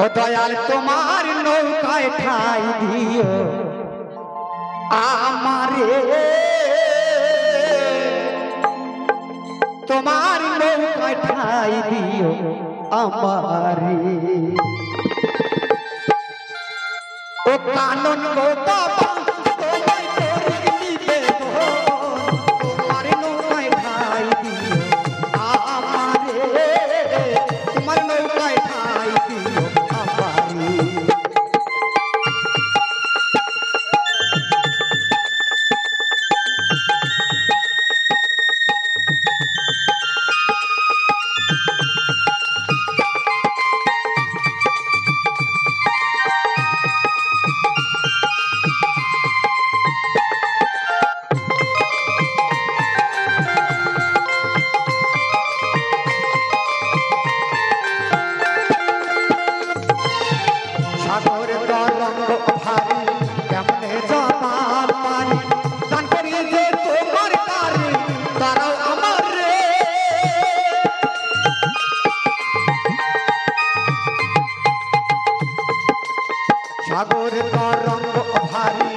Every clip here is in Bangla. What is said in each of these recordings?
ও দয়াল তোমার নৌকায় ঠাই দিও আমারে, তোমার নৌকায় ঠাই দিও আমারে। ও কানন গো বাবা তোমায় করে নিবে গো, তোমার নৌকায় ঠাই দিও আমারে, তোমার নৌকায় ঠাই দিও আমারে। সাগর তরঙ্গ ভারী কেমনে জবাব পারি, দান করি যে তোমার তারে তারাও আমার রে। সাগর তরঙ্গ ভারী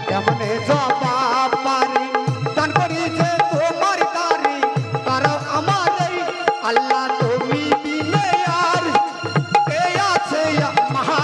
কেমনে জবাব পারি, দান করি যে তোমার তারে তারাও আমার রে। আল্লাহ তুমি বিনে আর কে আছে মহা,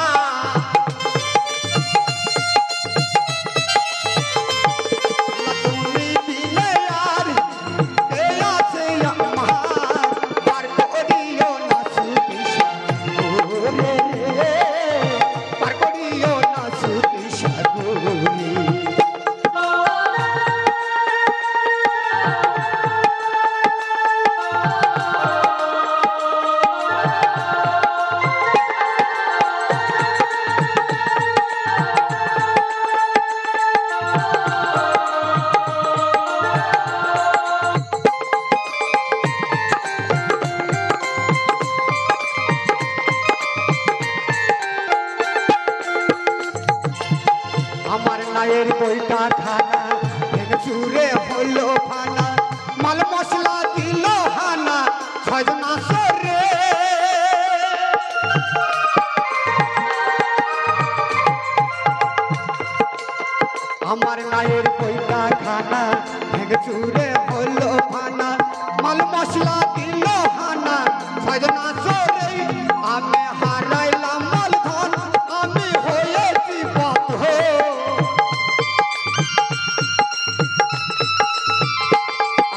আমার নায়ের বইটা খানা ভেঙে চুরে হলো ফানা, মাল মশলা দিল হানা ছয়জন আসরে। আমার নায়ের বইটা খানা ভেঙে চুরে হলো ফানা, মাল মশলা দিল হানা ছয়জন আসরে। আমি হারাইলাম মাল ধন, আমি হয়েছি পথ,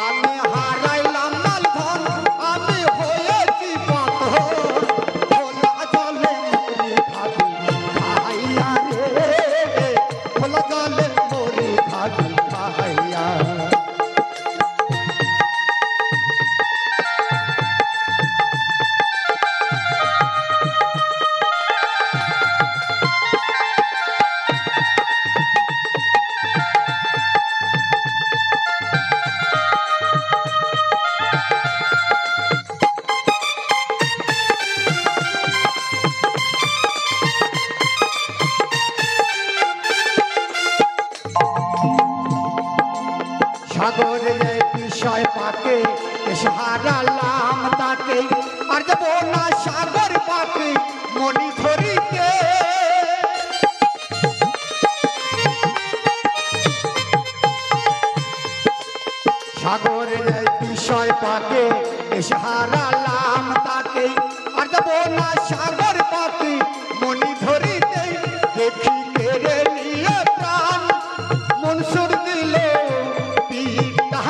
আমি হারাইলাম মাল ধন, আমি হয়েছি পথ। খোলা জলে মরি খাবি খাইয়া রে, খোলা জলে মরি খাবি খাইয়া। সাগরে বিষয় পাকে হারালাম তাকে, আর যাব না সাগর পাকে মনি ধরিতে। সাগরে বিষয় পাকে হারালাম তাকে, আর যাব না সাগর পাকে মনি ধরিতে। দেখি কেড়ে নিয়ে প্রাণ মনসুর দিল পিতা,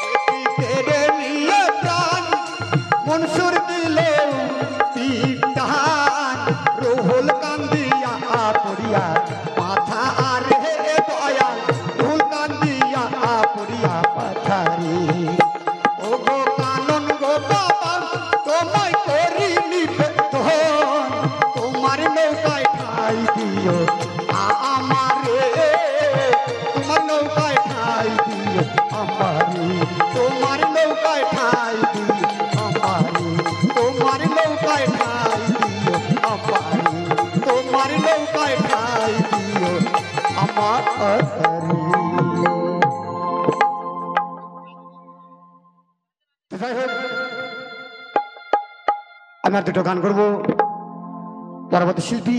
দেখি কেড়ে নিয়ে প্রাণ মনসুর দিল পিতা। রুহুল কান্দিয়া পড়িয়া মাথা আরে দয়াল, রুহুল কান্দিয়া পড়িয়া পাথারি। ও গো কানন গো বাবা তোমায় করি নিবেদন, তোমার নৌকায় ঠাই দিও আমারে, তোমার নৌকায় ঠাই দিও আমারে, তোমার নৌকায় ঠাই দিও আমারে, তোমার নৌকায় ঠাই দিও আমারে, তোমার নৌকায় ঠাই দিও আমারে। যাই হোক আমি আর দুটো গান করবো পরবর্তী শিল্পী